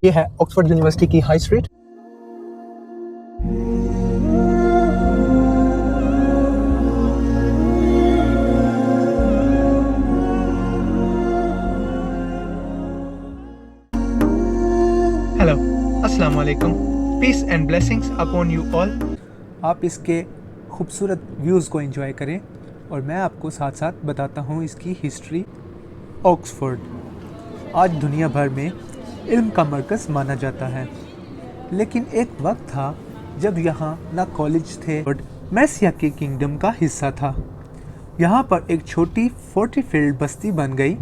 یہ ہے Oxford university کی ہائی اسٹریٹ. ہیلو، السلام علیکم. پیس and blessings upon you all. آپ اس کے خوبصورت ویوز کو انجوائے کریں اور میں آپ کو ساتھ ساتھ بتاتا ہوں اس کی ہسٹری. آکسفورڈ آج دنیا بھر میں علم کا مرکز مانا جاتا ہے، لیکن ایک وقت تھا جب یہاں نہ کالج تھے. میسیا کے کنگڈم کا حصہ تھا. یہاں پر ایک چھوٹی فورٹی فیلڈ بستی بن گئی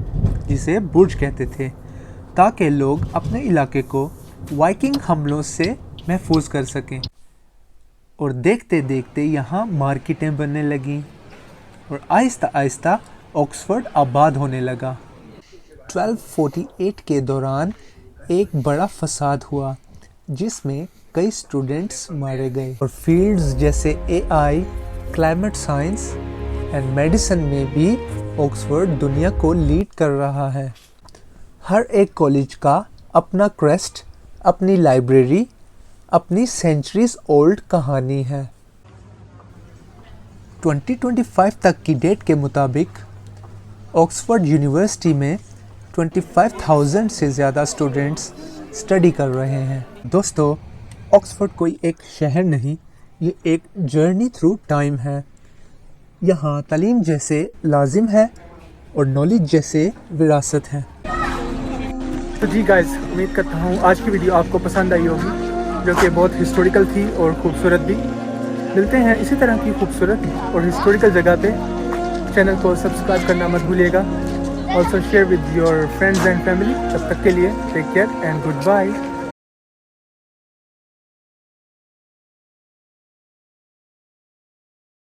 جسے برج کہتے تھے، تاکہ لوگ اپنے علاقے کو وائکنگ حملوں سے محفوظ کر سکیں. اور دیکھتے دیکھتے یہاں مارکیٹیں بننے لگیں اور آہستہ آہستہ آکسفورڈ آباد ہونے لگا. 1248 کے دوران ایک بڑا فساد ہوا جس میں کئی اسٹوڈنٹس مارے گئے اور فیلڈز جیسے AI، climate science and medicine میں بھی آکسفورڈ دنیا کو لیڈ کر رہا ہے. ہر ایک کالج کا اپنا کریسٹ، اپنی لائبریری، اپنی سینچریز اولڈ کہانی ہے. 2025 تک کی ڈیٹ کے مطابق آکسفورڈ یونیورسٹی میں 25,000 سے زیادہ اسٹوڈنٹس اسٹڈی کر رہے ہیں. دوستو، آکسفورڈ کوئی ایک شہر نہیں، یہ ایک جرنی تھرو ٹائم ہے. یہاں تعلیم جیسے لازم ہے اور نالج جیسے وراثت ہے. تو جی گائز، امید کرتا ہوں آج کی ویڈیو آپ کو پسند آئی ہوگی، جو کہ بہت ہسٹوریکل تھی اور خوبصورت بھی. ملتے ہیں اسی طرح کی خوبصورت اور ہسٹوریکل جگہ پہ. چینل کو سبسکرائب کرنا مت بھولیے گا. Also share with your friends and family. تب تک کے لیے take care and good by.